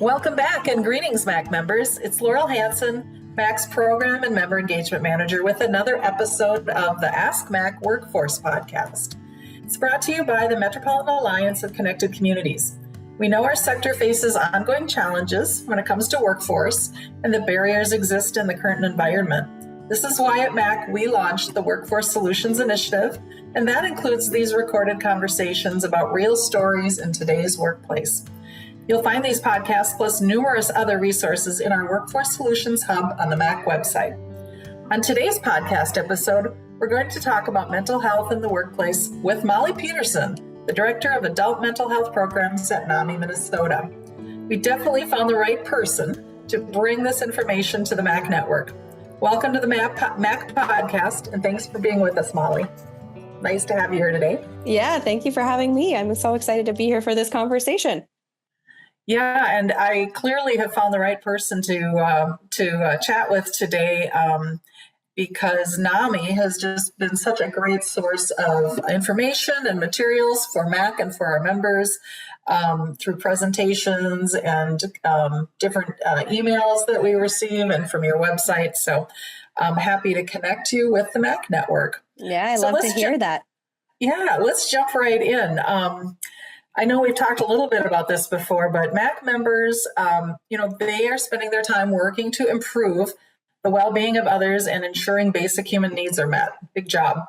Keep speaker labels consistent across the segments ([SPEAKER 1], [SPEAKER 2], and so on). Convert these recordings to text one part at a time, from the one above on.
[SPEAKER 1] Welcome back and greetings, MACC members. It's Laurel Hansen, MACC's Program and Member Engagement Manager, with another episode of the Ask MACC Workforce Podcast. It's brought to you by the Metropolitan Alliance of Connected Communities. We know our sector faces ongoing challenges when it comes to workforce, and the barriers exist in the current environment. This is why at MACC we launched the Workforce Solutions Initiative, and that includes these recorded conversations about real stories in today's workplace. You'll find these podcasts plus numerous other resources in our Workforce Solutions Hub on the MACC website. On today's podcast episode, we're going to talk about mental health in the workplace with Molly Peterson, the Director of Adult Mental Health Programs at NAMI Minnesota. We definitely found the right person to bring this information to the MACC network. Welcome to the MACC podcast, and thanks for being with us, Molly. Nice to have you here today.
[SPEAKER 2] Yeah, thank you for having me. I'm so excited to be here for this conversation.
[SPEAKER 1] Yeah, and I clearly have found the right person to chat with today because NAMI has just been such a great source of information and materials for MACC and for our members through presentations and different emails that we receive and from your website. So I'm happy to connect you with the MACC network.
[SPEAKER 2] Yeah, I love to hear that.
[SPEAKER 1] Yeah, let's jump right in. I know we've talked a little bit about this before, but MACC members, they are spending their time working to improve the well-being of others and ensuring basic human needs are met. Big job.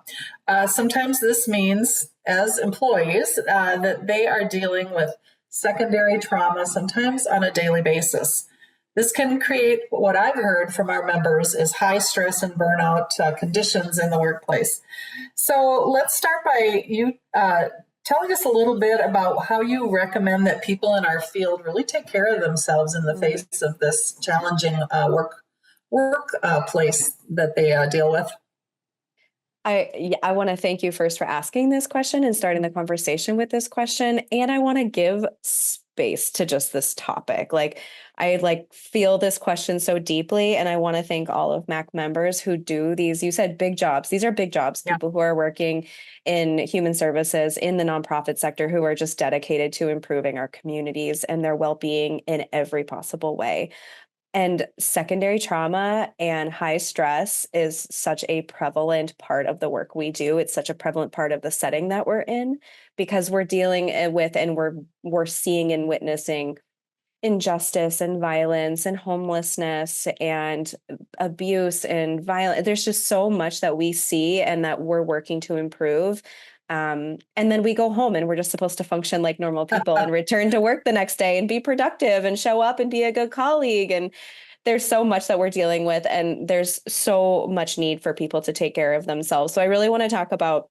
[SPEAKER 1] Sometimes this means, as employees, that they are dealing with secondary trauma, sometimes on a daily basis. This can create what I've heard from our members is high stress and burnout conditions in the workplace. So let's start by you telling us a little bit about how you recommend that people in our field really take care of themselves in the face of this challenging workplace that they deal with.
[SPEAKER 2] I want to thank you first for asking this question and starting the conversation with this question. And I want to give space to just this topic. I feel this question so deeply. And I want to thank all of MACC members who do these, you said big jobs. These are big jobs, people who are working in human services, in the nonprofit sector, who are just dedicated to improving our communities and their well-being in every possible way. And secondary trauma and high stress is such a prevalent part of the work we do. It's such a prevalent part of the setting that we're in because we're dealing with and we're seeing and witnessing injustice and violence and homelessness and abuse and violence. There's just so much that we see and that we're working to improve. And then we go home and we're just supposed to function like normal people and return to work the next day and be productive and show up and be a good colleague. And there's so much that we're dealing with, and there's so much need for people to take care of themselves. So I really want to talk about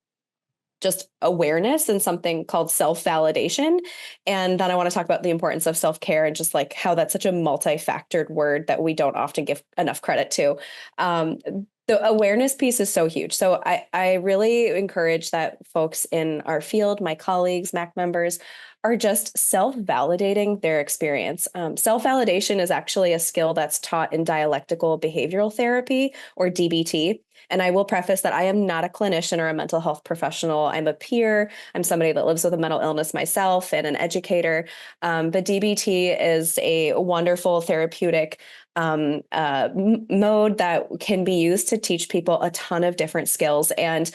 [SPEAKER 2] just awareness and something called self-validation. And then I want to talk about the importance of self-care and just like how that's such a multi-factored word that we don't often give enough credit to. The awareness piece is so huge. So I really encourage that folks in our field, my colleagues, MACC members, are just self-validating their experience. Self-validation is actually a skill that's taught in dialectical behavioral therapy, or DBT. And I will preface that I am not a clinician or a mental health professional. I'm a peer. I'm somebody that lives with a mental illness myself and an educator. But DBT is a wonderful therapeutic mode that can be used to teach people a ton of different skills. And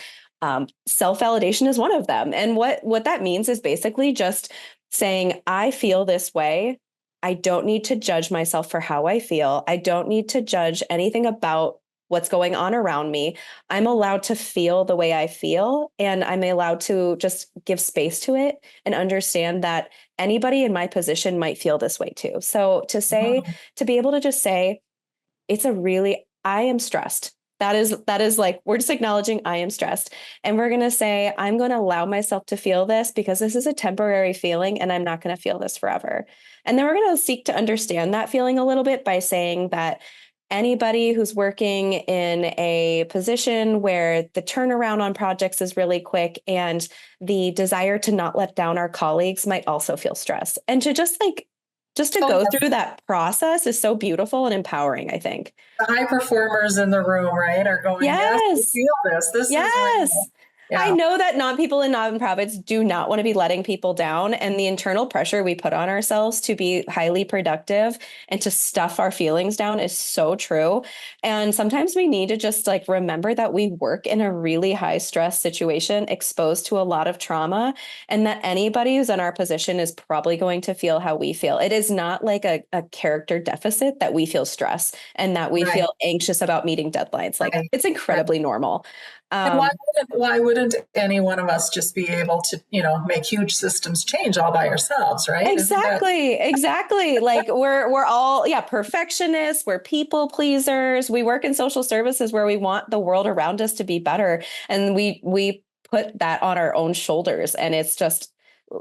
[SPEAKER 2] self-validation is one of them. And what that means is basically just saying, I feel this way. I don't need to judge myself for how I feel. I don't need to judge anything about what's going on around me. I'm allowed to feel the way I feel, and I'm allowed to just give space to it and understand that anybody in my position might feel this way too. So to be able to just say, I am stressed. That is like, we're just acknowledging I am stressed. And we're going to say, I'm going to allow myself to feel this because this is a temporary feeling and I'm not going to feel this forever. And then we're going to seek to understand that feeling a little bit by saying that anybody who's working in a position where the turnaround on projects is really quick and the desire to not let down our colleagues might also feel stress. And to just go through that process is so beautiful and empowering, I think.
[SPEAKER 1] The high performers in the room, right, are going, yes, we feel this. This
[SPEAKER 2] yes.
[SPEAKER 1] is
[SPEAKER 2] I
[SPEAKER 1] Yeah.
[SPEAKER 2] know that people in nonprofits do not want to be letting people down, and the internal pressure we put on ourselves to be highly productive and to stuff our feelings down is so true. And sometimes we need to just like remember that we work in a really high stress situation, exposed to a lot of trauma, and that anybody who's in our position is probably going to feel how we feel. It is not like a character deficit that we feel stress and that we
[SPEAKER 1] Right.
[SPEAKER 2] feel anxious about meeting deadlines. Like
[SPEAKER 1] Right.
[SPEAKER 2] it's
[SPEAKER 1] Right.
[SPEAKER 2] incredibly normal.
[SPEAKER 1] And
[SPEAKER 2] Um,
[SPEAKER 1] why wouldn't any one of us just be able to, make huge systems change all by ourselves, right? Isn't that
[SPEAKER 2] Exactly. Like we're all, yeah, perfectionists, we're people pleasers. We work in social services where we want the world around us to be better. And we put that on our own shoulders. And it's just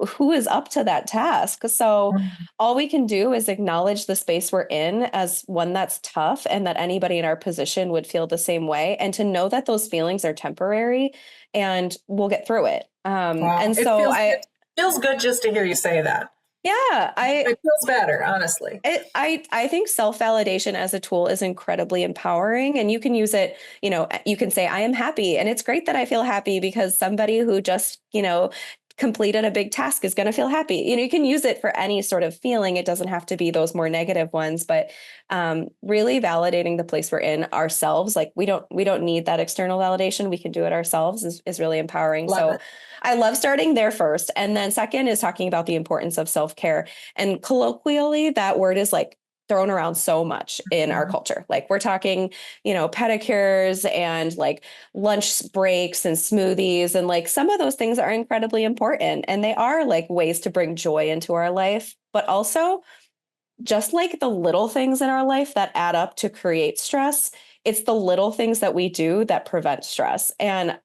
[SPEAKER 2] who is up to that task? So all we can do is acknowledge the space we're in as one that's tough and that anybody in our position would feel the same way. And to know that those feelings are temporary and we'll get through it.
[SPEAKER 1] wow?
[SPEAKER 2] And so
[SPEAKER 1] It feels good just to hear you say that.
[SPEAKER 2] yeah,
[SPEAKER 1] It feels better, honestly.
[SPEAKER 2] I think self-validation as a tool is incredibly empowering, and you can use it, you can say, I am happy. And it's great that I feel happy because somebody who just, completed a big task is going to feel happy. You can use it for any sort of feeling. It doesn't have to be those more negative ones, but really validating the place we're in ourselves. Like we don't need that external validation. We can do it ourselves is really empowering.
[SPEAKER 1] Love
[SPEAKER 2] So
[SPEAKER 1] it.
[SPEAKER 2] I love starting there first. And then second is talking about the importance of self-care. And colloquially, that word is like thrown around so much in our
[SPEAKER 1] Mhm.
[SPEAKER 2] culture. Like we're talking, pedicures and like lunch breaks and smoothies. And like some of those things are incredibly important. And they are like ways to bring joy into our life, but also just like the little things in our life that add up to create stress, it's the little things that we do that prevent stress. And,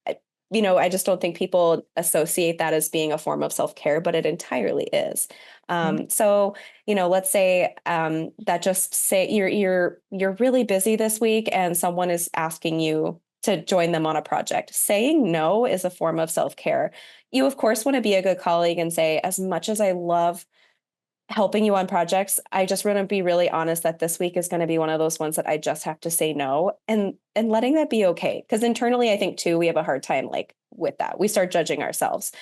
[SPEAKER 2] I just don't think people associate that as being a form of self-care, but it entirely is. So, let's say that just say you're really busy this week and someone is asking you to join them on a project. Saying no is a form of self-care. You, of course, want to be a good colleague and say, as much as I love helping you on projects, I just want to be really honest that this week is going to be one of those ones that I just have to say no, and letting that be okay. Because internally, I think too, we have a hard time like with that. We start judging ourselves,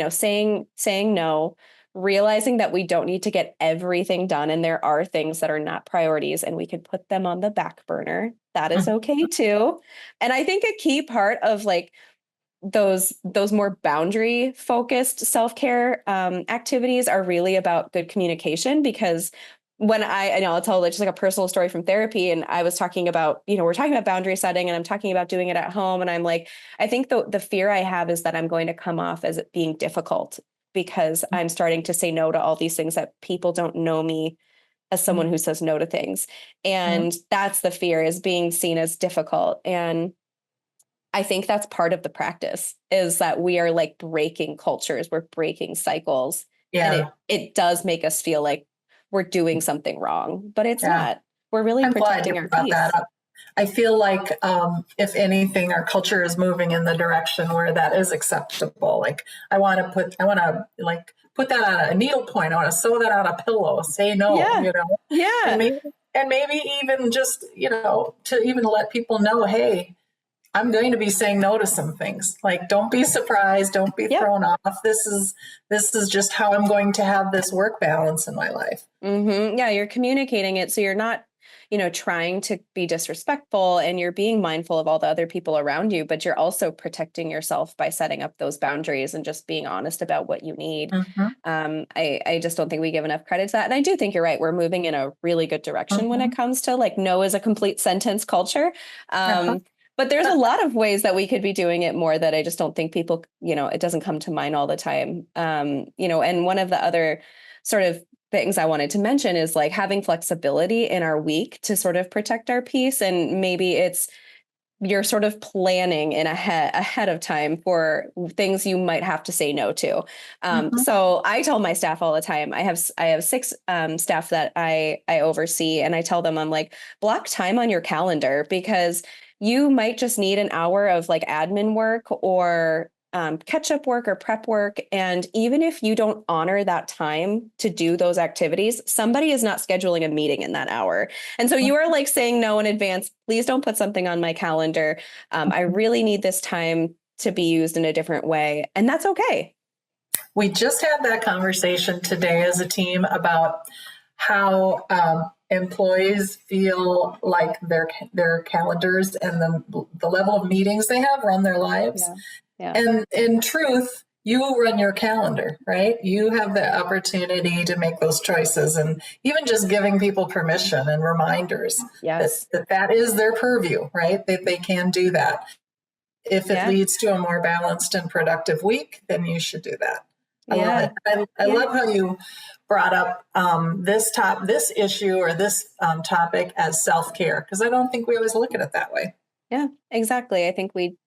[SPEAKER 2] saying no, realizing that we don't need to get everything done. And there are things that are not priorities and we can put them on the back burner. That is okay too. And I think a key part of like those more boundary focused self-care activities are really about good communication, because when I know I'll tell just like a personal story from therapy, and I was talking about, we're talking about boundary setting and I'm talking about doing it at home. And I'm like, I think the fear I have is that I'm going to come off as it being difficult because I'm starting to say no to all these things that people don't know me as someone who says no to things. And that's the fear, is being seen as difficult. And I think that's part of the practice, is that we are like breaking cultures, we're breaking cycles. And
[SPEAKER 1] Yeah.
[SPEAKER 2] it does make us feel like we're doing something wrong, but it's
[SPEAKER 1] Yeah.
[SPEAKER 2] not. We're really
[SPEAKER 1] I'm glad you
[SPEAKER 2] protecting our
[SPEAKER 1] brought
[SPEAKER 2] peace.
[SPEAKER 1] that up. I feel like, if anything, our culture is moving in the direction where that is acceptable. Like I want to like put that on a needle point. I want to sew that on a pillow. Say no,
[SPEAKER 2] Yeah.
[SPEAKER 1] and
[SPEAKER 2] Yeah.
[SPEAKER 1] maybe even just, to even let people know, hey, I'm going to be saying no to some things. Like, don't be surprised. Don't be
[SPEAKER 2] Yep.
[SPEAKER 1] thrown off. This is just how I'm going to have this work balance in my life.
[SPEAKER 2] Yeah, you're communicating it. So you're not, trying to be disrespectful, and you're being mindful of all the other people around you, but you're also protecting yourself by setting up those boundaries and just being honest about what you need.
[SPEAKER 1] Mm-hmm.
[SPEAKER 2] I just don't think we give enough credit to that. And I do think you're right. We're moving in a really good direction when
[SPEAKER 1] Mm-hmm.
[SPEAKER 2] it comes to like no is a complete sentence culture.
[SPEAKER 1] Uh-huh.
[SPEAKER 2] But there's a lot of ways that we could be doing it more that I just don't think people, it doesn't come to mind all the time. And one of the other sort of things I wanted to mention is like having flexibility in our week to sort of protect our peace. And maybe it's you're sort of planning in ahead of time for things you might have to say no to.
[SPEAKER 1] Mm-hmm.
[SPEAKER 2] So I tell my staff all the time. I have 6 staff that I oversee, and I tell them, I'm like, block time on your calendar, because you might just need an hour of like admin work or catch up work or prep work. And even if you don't honor that time to do those activities, somebody is not scheduling a meeting in that hour. And so you are like saying no in advance. Please don't put something on my calendar. I really need this time to be used in a different way. And that's okay.
[SPEAKER 1] We just had that conversation today as a team about how employees feel like their calendars and the level of meetings they have run their lives.
[SPEAKER 2] Yeah.
[SPEAKER 1] And in truth, you run your calendar, right? You have the opportunity to make those choices, and even just giving people permission and reminders that is their purview, right? That they can do that. If it leads to a more balanced and productive week, then you should do that. I love it. I love how you brought up this issue or this topic as self-care, because I don't think we always look at it that way.
[SPEAKER 2] Yeah, exactly. I think we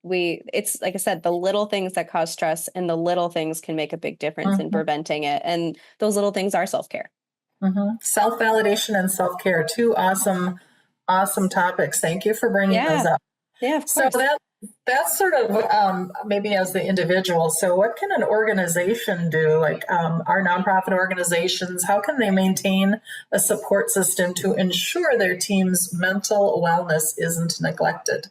[SPEAKER 2] it's like I said, the little things that cause stress and the little things can make a big difference in preventing it. And those little things are self-care.
[SPEAKER 1] Self-validation and self-care, two awesome topics. Thank you for bringing those up.
[SPEAKER 2] Yeah, of course.
[SPEAKER 1] So that's sort of maybe as the individual. So what can an organization do, like our nonprofit organizations, how can they maintain a support system to ensure their team's mental wellness isn't neglected?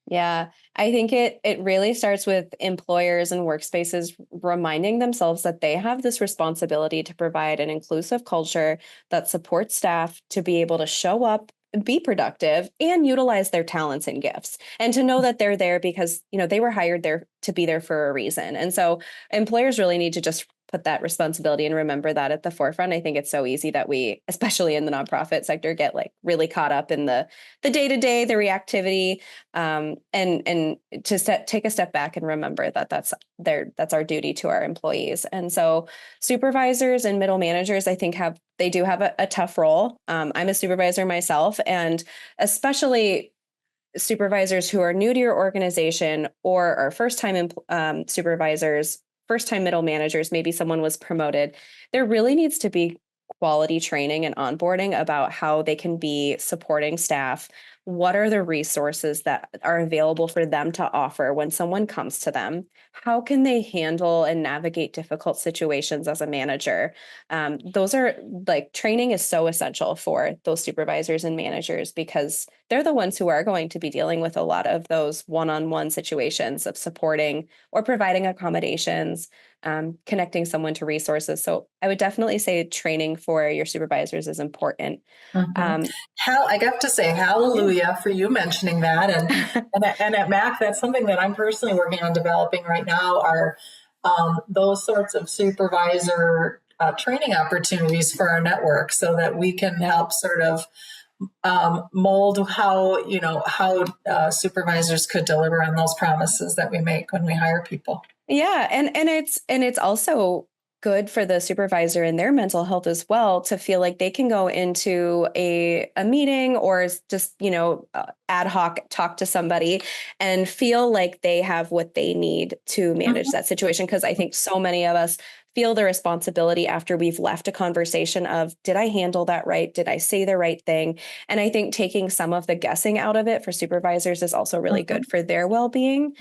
[SPEAKER 2] Yeah, I think it really starts with employers and workspaces reminding themselves that they have this responsibility to provide an inclusive culture that supports staff to be able to show up, be productive, and utilize their talents and gifts, and to know that they're there because, they were hired there to be there for a reason. And so employers really need to just put that responsibility and remember that at the forefront. I think it's so easy that we, especially in the nonprofit sector, get like really caught up in the day-to-day, the reactivity, and to take a step back and remember that that's our duty to our employees. And so supervisors and middle managers, I think they do have a tough role. I'm a supervisor myself, and especially supervisors who are new to your organization or are first-time supervisors, first-time middle managers, maybe someone was promoted. There really needs to be quality training and onboarding about how they can be supporting staff. What are the resources that are available for them to offer when someone comes to them? How can they handle and navigate difficult situations as a manager? Those are training is so essential for those supervisors and managers because they're the ones who are going to be dealing with a lot of those one-on-one situations of supporting or providing accommodations, connecting someone to resources. So I would definitely say training for your supervisors is important.
[SPEAKER 1] I got to say hallelujah for you mentioning that. And at MACC, that's something that I'm personally working on developing right now are those sorts of supervisor training opportunities for our network so that we can help sort of mold how supervisors could deliver on those promises that we make when we hire people.
[SPEAKER 2] Yeah. And it's also good for the supervisor and their mental health as well to feel like they can go into a meeting or just, ad hoc talk to somebody and feel like they have what they need to manage that situation. Because I think so many of us feel the responsibility after we've left a conversation of, did I handle that right? Did I say the right thing? And I think taking some of the guessing out of it for supervisors is also really good for their well-being.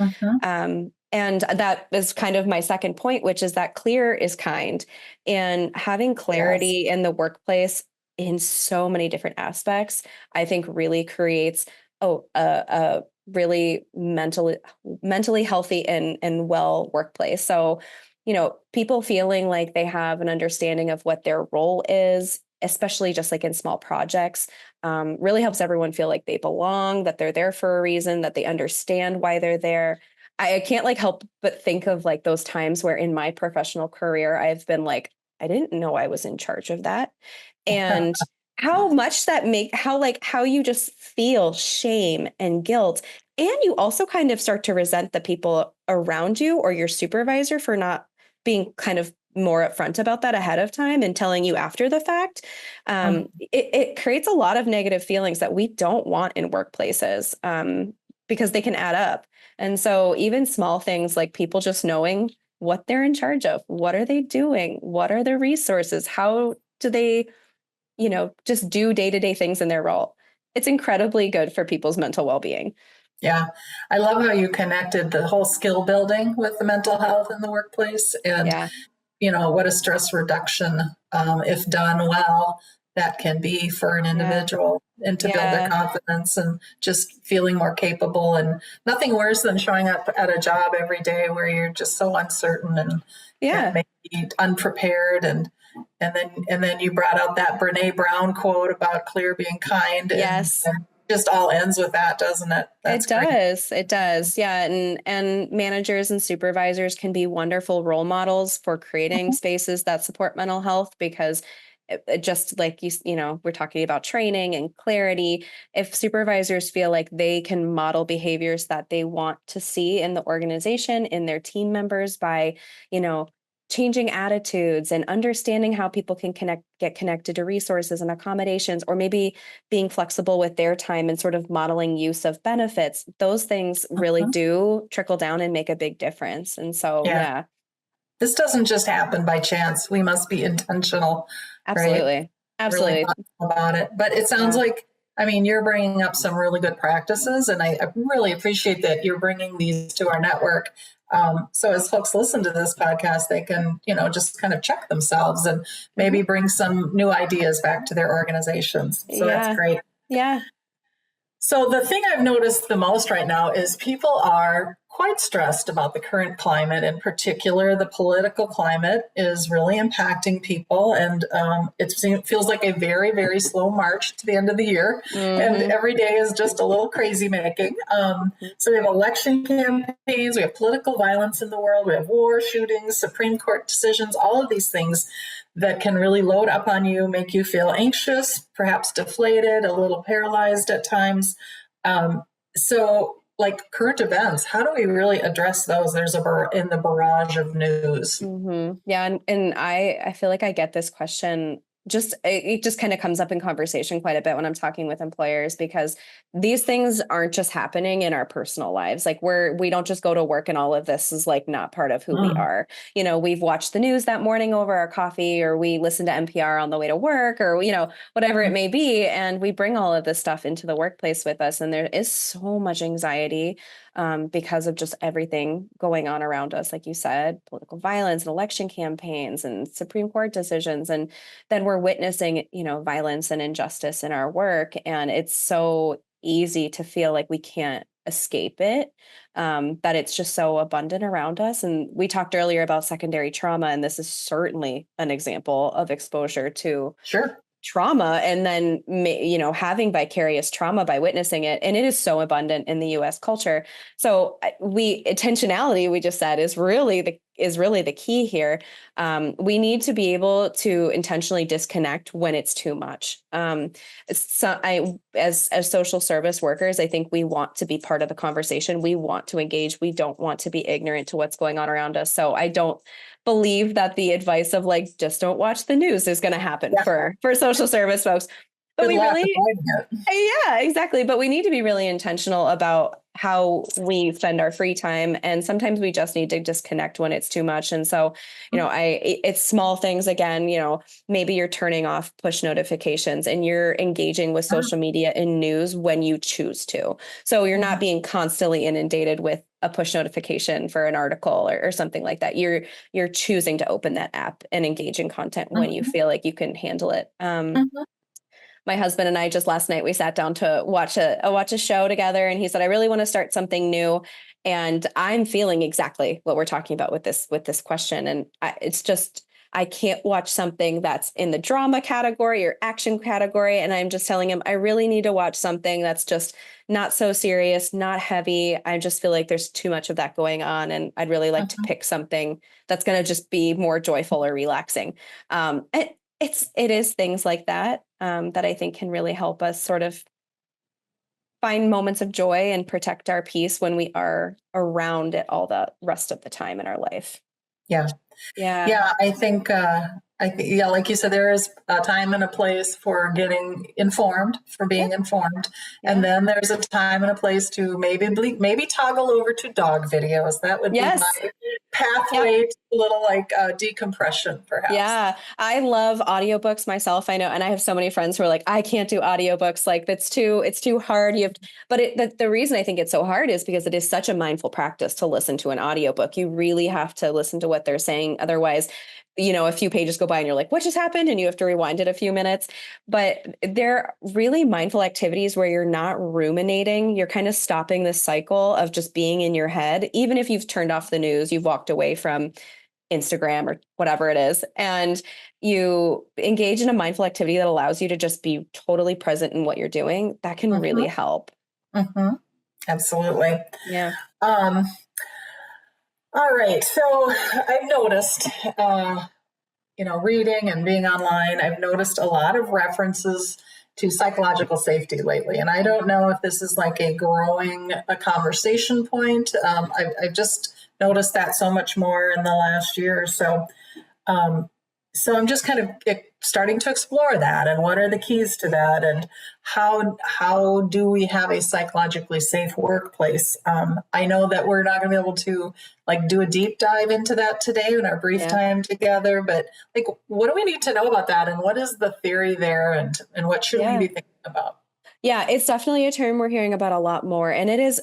[SPEAKER 2] And that is kind of my second point, which is that clear is kind, and having clarity in the workplace in so many different aspects, I think really creates a really mentally healthy and well workplace. So, people feeling like they have an understanding of what their role is, especially just like in small projects, really helps everyone feel like they belong, that they're there for a reason, that they understand why they're there. I can't help but think of those times where in my professional career, I've been like, I didn't know I was in charge of that. And how much that how you just feel shame and guilt. And you also kind of start to resent the people around you or your supervisor for not being kind of more upfront about that ahead of time and telling you after the fact. It creates a lot of negative feelings that we don't want in workplaces because they can add up. And so even small things like people just knowing what they're in charge of, what are they doing? What are the resources? How do they, just do day-to-day things in their role? It's incredibly good for people's mental well-being.
[SPEAKER 1] Yeah. I love how you connected the whole skill building with the mental health in the workplace and, what a stress reduction, if done well, that can be for an individual. and to build their
[SPEAKER 2] Yeah.
[SPEAKER 1] confidence and just feeling more capable. And nothing worse than showing up at a job every day where you're just so uncertain and
[SPEAKER 2] Yeah.
[SPEAKER 1] maybe unprepared. And then you brought out that Brene Brown quote about clear being kind.
[SPEAKER 2] Yes.
[SPEAKER 1] And just all ends with that, doesn't it? That's
[SPEAKER 2] It does. It does. Yeah. And managers and supervisors can be wonderful role models for creating
[SPEAKER 1] great.
[SPEAKER 2] spaces that support mental health because just like we're talking about training and clarity. If supervisors feel like they can model behaviors that they want to see in the organization, in their team members by, changing attitudes and understanding how people can get connected to resources and accommodations, or maybe being flexible with their time and sort of modeling use of benefits, those things really
[SPEAKER 1] Mhm.
[SPEAKER 2] do trickle down and make a big difference. And so,
[SPEAKER 1] Yeah.
[SPEAKER 2] yeah,
[SPEAKER 1] This doesn't just happen by chance. We must be intentional, right?
[SPEAKER 2] absolutely.
[SPEAKER 1] Really
[SPEAKER 2] Absolutely.
[SPEAKER 1] thoughtful about it. But it sounds
[SPEAKER 2] Yeah.
[SPEAKER 1] like, I mean, you're bringing up some really good practices, and I really appreciate that you're bringing these to our network. So as folks listen to this podcast, they can, just kind of check themselves and maybe bring some new ideas back to their organizations. So that's
[SPEAKER 2] Yeah.
[SPEAKER 1] great.
[SPEAKER 2] Yeah.
[SPEAKER 1] So the thing I've noticed the most right now is people are quite stressed about the current climate. In particular, the political climate is really impacting people, and it feels like a very, very slow march to the end of the year. And
[SPEAKER 2] Mm-hmm.
[SPEAKER 1] every day is just a little crazy making. So we have election campaigns, we have political violence in the world, we have war, shootings, Supreme Court decisions, all of these things that can really load up on you, make you feel anxious, perhaps deflated, a little paralyzed at times. So, like current events, how do we really address those? There's in the barrage of news.
[SPEAKER 2] Mm-hmm. Yeah. And I feel like I get this question it just kind of comes up in conversation quite a bit when I'm talking with employers, because these things aren't just happening in our personal lives. Like we don't just go to work and all of this is like not part of who we are. We've watched the news that morning over our coffee, or we listen to NPR on the way to work, or, whatever it may be. And we bring all of this stuff into the workplace with us. And there is so much anxiety because of just everything going on around us. Like you said, political violence and election campaigns and Supreme Court decisions. And then we're witnessing, violence and injustice in our work. And it's so easy to feel like we can't escape it, that it's just so abundant around us. And we talked earlier about secondary trauma, and this is certainly an example of exposure to trauma, and then having vicarious trauma by witnessing it. And it is so abundant in the US culture. So intentionality, we just said, is really the key here. We need to be able to intentionally disconnect when it's too much. As social service workers, I think we want to be part of the conversation. We want to engage. We don't want to be ignorant to what's going on around us. So I don't believe that the advice of like, just don't watch the news is going to happen for social service folks. But yeah, exactly. But we need to be really intentional about how we spend our free time. And sometimes we just need to disconnect when it's too much. And so, it's small things again, maybe you're turning off push notifications and you're engaging with social media and news when you choose to. So you're not being constantly inundated with a push notification for an article or something like that. You're choosing to open that app and engage in content when you feel like you can handle it. My husband and I just last night, we sat down to watch a show together, and he said, I really want to start something new. And I'm feeling exactly what we're talking about with this question. And I can't watch something that's in the drama category or action category. And I'm just telling him, I really need to watch something that's just not so serious, not heavy. I just feel like there's too much of that going on. And I'd really like to pick something that's going to just be more joyful or relaxing. It is things like that that I think can really help us sort of find moments of joy and protect our peace when we are around it all the rest of the time in our life.
[SPEAKER 1] Yeah. I think, like you said, there is a time and a place for getting informed, for being informed. And then there's a time and a place to maybe toggle over to dog videos. That would be my pathway to a little like decompression, perhaps.
[SPEAKER 2] Yeah, I love audiobooks myself. I know, and I have so many friends who are like, I can't do audiobooks. Like it's too hard. But the reason I think it's so hard is because it is such a mindful practice to listen to an audiobook. You really have to listen to what they're saying. Otherwise, a few pages go by and you're like, what just happened? And you have to rewind it a few minutes. But they're really mindful activities where you're not ruminating. You're kind of stopping this cycle of just being in your head. Even if you've turned off the news, you've walked away from Instagram or whatever it is, and you engage in a mindful activity that allows you to just be totally present in what you're doing, that can really help.
[SPEAKER 1] Absolutely.
[SPEAKER 2] Yeah.
[SPEAKER 1] All right. So I've noticed, reading and being online, I've noticed a lot of references to psychological safety lately. And I don't know if this is like a conversation point. I've just noticed that so much more in the last year or so. So I'm just kind of starting to explore that, and what are the keys to that, and how do we have a psychologically safe workplace? I know that we're not going to be able to like do a deep dive into that today in our brief time together, but like, what do we need to know about that, and what is the theory there, and what should we be thinking about?
[SPEAKER 2] Yeah, it's definitely a term we're hearing about a lot more. And it is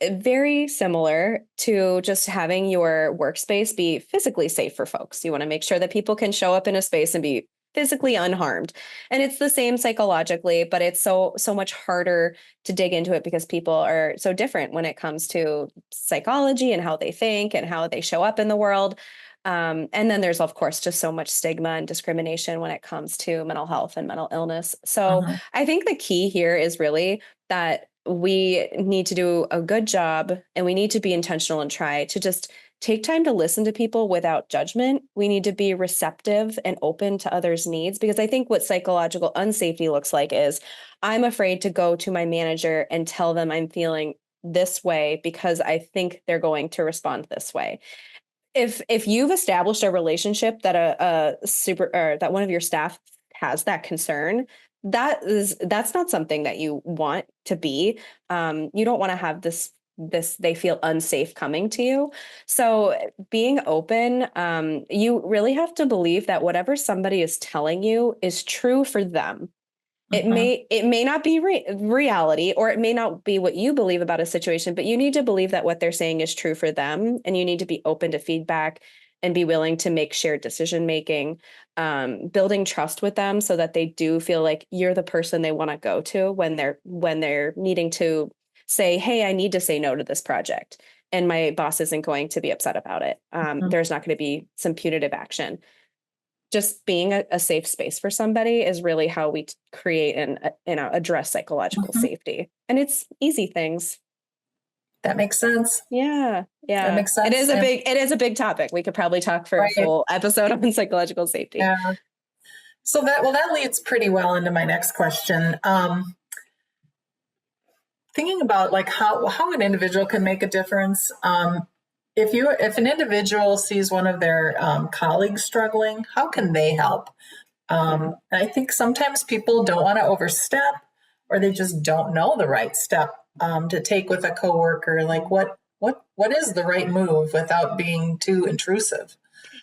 [SPEAKER 2] very similar to just having your workspace be physically safe for folks. You want to make sure that people can show up in a space and be physically unharmed. And it's the same psychologically, but it's so much harder to dig into it because people are so different when it comes to psychology and how they think and how they show up in the world. And then there's, of course, just so much stigma and discrimination when it comes to mental health and mental illness. So I think the key here is really that we need to do a good job, and we need to be intentional and try to just take time to listen to people without judgment. We need to be receptive and open to others' needs, because I think what psychological unsafety looks like is I'm afraid to go to my manager and tell them I'm feeling this way because I think they're going to respond this way. If you've established a relationship that that one of your staff has that concern, that's not something that you want to be. You don't want to have this they feel unsafe coming to you. So being open, you really have to believe that whatever somebody is telling you is true for them. It may not be reality, or it may not be what you believe about a situation, but you need to believe that what they're saying is true for them, and you need to be open to feedback and be willing to make shared decision making, building trust with them so that they do feel like you're the person they want to go to when they're needing to say, hey, I need to say no to this project, and my boss isn't going to be upset about it. There's not going to be some punitive action. Just being a safe space for somebody is really how we create and address psychological safety. And it's easy things.
[SPEAKER 1] That makes sense.
[SPEAKER 2] Yeah.
[SPEAKER 1] That makes sense.
[SPEAKER 2] It is a big topic. We could probably talk for a full episode on psychological safety.
[SPEAKER 1] Yeah. So that leads pretty well into my next question. Thinking about like how an individual can make a difference. If an individual sees one of their colleagues struggling, how can they help? I think sometimes people don't want to overstep, or they just don't know the right step to take with a coworker. Like what is the right move without being too intrusive?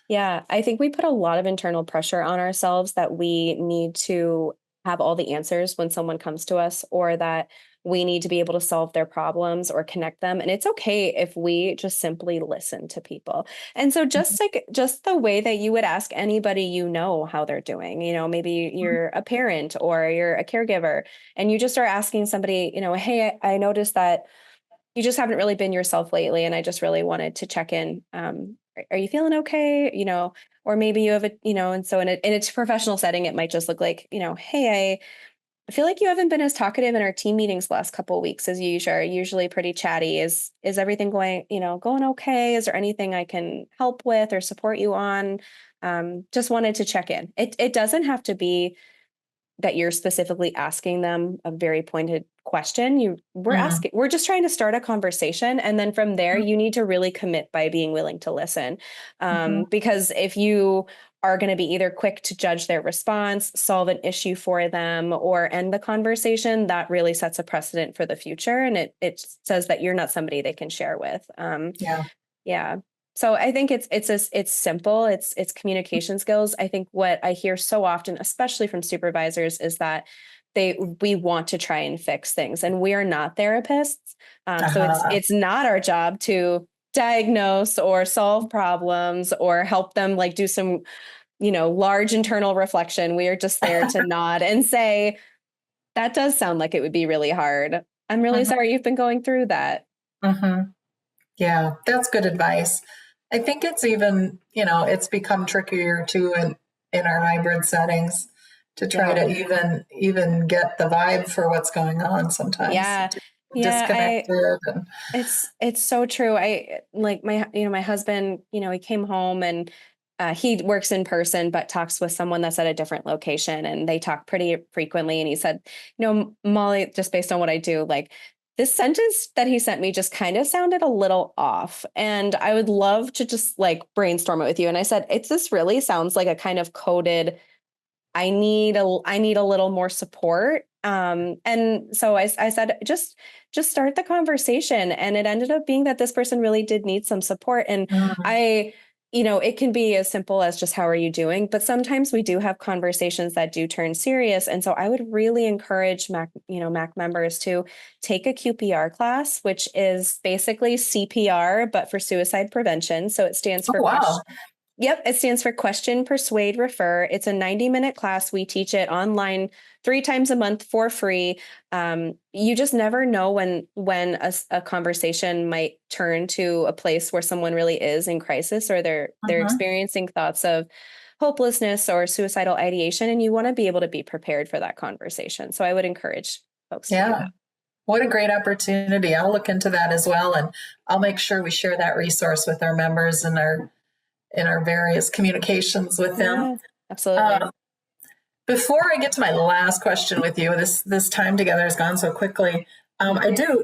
[SPEAKER 2] Yeah, I think we put a lot of internal pressure on ourselves that we need to have all the answers when someone comes to us, or that we need to be able to solve their problems or connect them. And it's okay if we just simply listen to people. And so just the way that you would ask anybody how they're doing, maybe you're a parent or you're a caregiver, and you just are asking somebody, hey, I noticed that you just haven't really been yourself lately, and I just really wanted to check in. Are you feeling okay? Or maybe you have and so in a professional setting, it might just look like, hey, I feel like you haven't been as talkative in our team meetings the last couple of weeks as you are. Usually pretty chatty. Is everything going okay? Is there anything I can help with or support you on? Just wanted to check in. It doesn't have to be that you're specifically asking them a very pointed question. We're just trying to start a conversation. And then from there, you need to really commit by being willing to listen. Because if you are going to be either quick to judge their response, solve an issue for them, or end the conversation, that really sets a precedent for the future. And it says that you're not somebody they can share with. Yeah. So I think it's simple. It's communication skills. I think what I hear so often, especially from supervisors, is that we want to try and fix things, and we are not therapists. So
[SPEAKER 1] Uh-huh.
[SPEAKER 2] it's not our job to diagnose or solve problems or help them like do some, large internal reflection. We are just there to nod and say, that does sound like it would be really hard. I'm really
[SPEAKER 1] Mhm,
[SPEAKER 2] sorry you've been going through that.
[SPEAKER 1] mhm. Yeah, that's good advice. I think it's even, it's become trickier too in our hybrid settings to try
[SPEAKER 2] Yeah.
[SPEAKER 1] to even get the vibe for what's going on sometimes.
[SPEAKER 2] Yeah. Yeah.
[SPEAKER 1] Disconnected and
[SPEAKER 2] It's so true. I like my husband, he came home and he works in person, but talks with someone that's at a different location and they talk pretty frequently. And he said, Molly, just based on what I do, like this sentence that he sent me just kind of sounded a little off. And I would love to just like brainstorm it with you. And I said, this really sounds like a kind of coded, I need a little more support. And so I said, just start the conversation. And it ended up being that this person really did need some support. And
[SPEAKER 1] mm,
[SPEAKER 2] it can be as simple as just, how are you doing? But sometimes we do have conversations that do turn serious. And so I would really encourage MACC members to take a QPR class, which is basically CPR, but for suicide prevention. So it stands
[SPEAKER 1] oh
[SPEAKER 2] for
[SPEAKER 1] wow.
[SPEAKER 2] question. Yep, it stands for Question, Persuade, Refer. It's a 90-minute class. We teach it online 3 times a month for free. You just never know when a conversation might turn to a place where someone really is in crisis, or they're
[SPEAKER 1] Mhm.
[SPEAKER 2] experiencing thoughts of hopelessness or suicidal ideation, and you want to be able to be prepared for that conversation. So I would encourage folks to do
[SPEAKER 1] Yeah.
[SPEAKER 2] that.
[SPEAKER 1] What a great opportunity. I'll look into that as well, and I'll make sure we share that resource with our members in our various communications with them.
[SPEAKER 2] Yeah, absolutely.
[SPEAKER 1] Uh, Before I get to my last question with you, this time together has gone so quickly.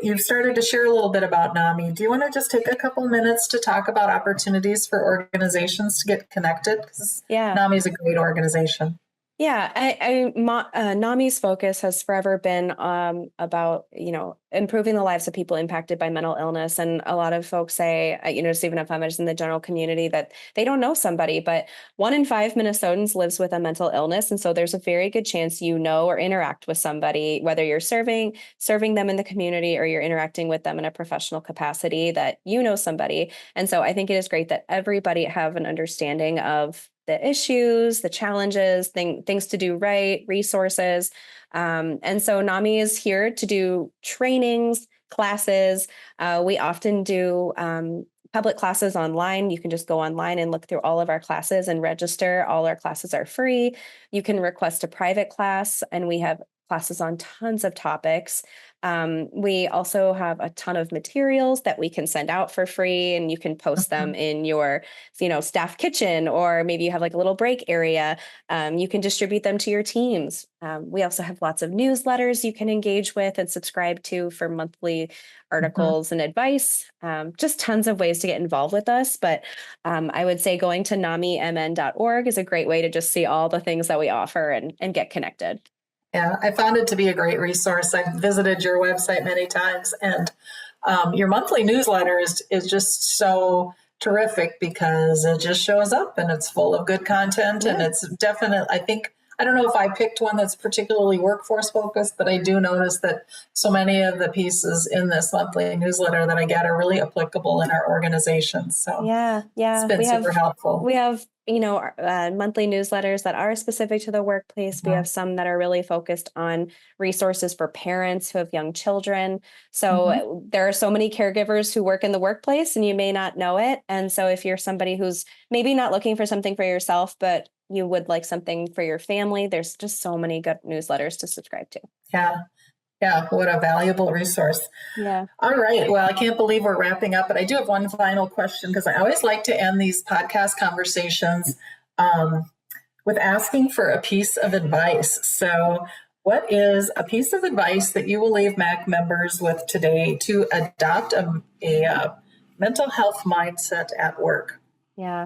[SPEAKER 1] You've started to share a little bit about NAMI. Do you want to just take a couple minutes to talk about opportunities for organizations to get connected? Because
[SPEAKER 2] Yeah.
[SPEAKER 1] NAMI is a great organization.
[SPEAKER 2] Yeah, NAMI's focus has forever been about improving the lives of people impacted by mental illness, and a lot of folks say, just even if I'm just in the general community, that they don't know somebody, but 1 in 5 Minnesotans lives with a mental illness, and so there's a very good chance you know or interact with somebody, whether you're serving them in the community or you're interacting with them in a professional capacity, that you know somebody, and so I think it is great that everybody have an understanding of the issues, the challenges, things to do right, resources. And so NAMI is here to do trainings, classes. We often do public classes online. You can just go online and look through all of our classes and register. All our classes are free. You can request a private class, and we have classes on tons of topics. We also have a ton of materials that we can send out for free, and you can post them
[SPEAKER 1] Mhm.
[SPEAKER 2] in your staff kitchen, or maybe you have like a little break area. You can distribute them to your teams. We also have lots of newsletters you can engage with and subscribe to for monthly
[SPEAKER 1] Mhm.
[SPEAKER 2] articles and advice. Just tons of ways to get involved with us. But I would say going to namimn.org is a great way to just see all the things that we offer and get connected.
[SPEAKER 1] Yeah, I found it to be a great resource. I've visited your website many times, and your monthly newsletter is just so terrific because it just shows up and it's full of good content. And
[SPEAKER 2] Yeah.
[SPEAKER 1] it's definite. I don't know if I picked one that's particularly workforce focused, but I do notice that so many of the pieces in this monthly newsletter that I get are really applicable in our organization. So
[SPEAKER 2] Yeah,
[SPEAKER 1] it's
[SPEAKER 2] yeah.
[SPEAKER 1] been
[SPEAKER 2] We
[SPEAKER 1] super
[SPEAKER 2] have
[SPEAKER 1] helpful.
[SPEAKER 2] we have monthly newsletters that are specific to the workplace. We
[SPEAKER 1] Mhm.
[SPEAKER 2] have some that are really focused on resources for parents who have young children. So
[SPEAKER 1] Mhm.
[SPEAKER 2] there are so many caregivers who work in the workplace, and you may not know it. And so if you're somebody who's maybe not looking for something for yourself, but you would like something for your family, there's just so many good newsletters to subscribe to.
[SPEAKER 1] Yeah. Yeah. What a valuable resource.
[SPEAKER 2] Yeah.
[SPEAKER 1] All right. Well, I can't believe we're wrapping up, but I do have one final question because I always like to end these podcast conversations um, with asking for a piece of advice. So, what is a piece of advice that you will leave MAC members with today to adopt a mental health mindset at work?
[SPEAKER 2] Yeah.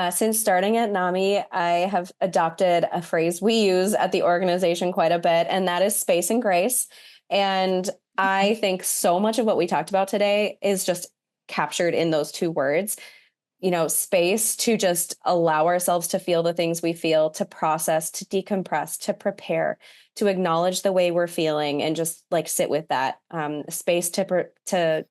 [SPEAKER 2] Since starting at NAMI, I have adopted a phrase we use at the organization quite a bit, and that is space and grace. And I think so much of what we talked about today is just captured in those two words. Space to just allow ourselves to feel the things we feel, to process, to decompress, to prepare, to acknowledge the way we're feeling and just like sit with that. Space to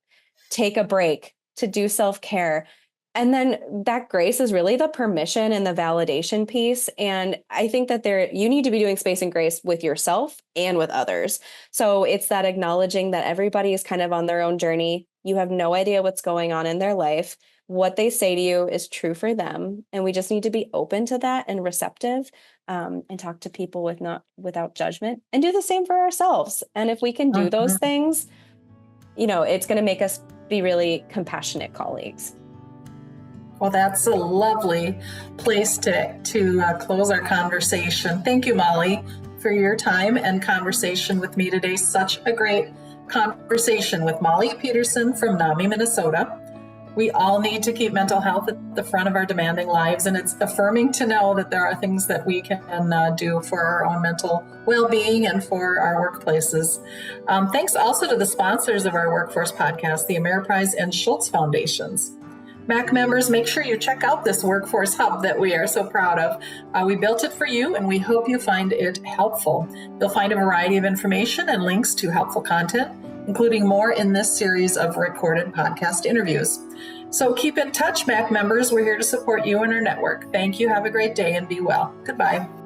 [SPEAKER 2] take a break, to do self-care. And then that grace is really the permission and the validation piece. And I think that you need to be doing space and grace with yourself and with others. So it's that acknowledging that everybody is kind of on their own journey. You have no idea what's going on in their life. What they say to you is true for them. And we just need to be open to that and receptive, and talk to people without judgment, and do the same for ourselves. And if we can do those things, it's going to make us be really compassionate colleagues.
[SPEAKER 1] Well, that's a lovely place to close our conversation. Thank you, Molly, for your time and conversation with me today. Such a great conversation with Molly Peterson from NAMI Minnesota. We all need to keep mental health at the front of our demanding lives, and it's affirming to know that there are things that we can do for our own mental well-being and for our workplaces. Thanks also to the sponsors of our Workforce Podcast, the Ameriprise and Schultz Foundations. MACC members, make sure you check out this Workforce Hub that we are so proud of. We built it for you, and we hope you find it helpful. You'll find a variety of information and links to helpful content, including more in this series of recorded podcast interviews. So keep in touch, MACC members. We're here to support you and our network. Thank you. Have a great day and be well. Goodbye.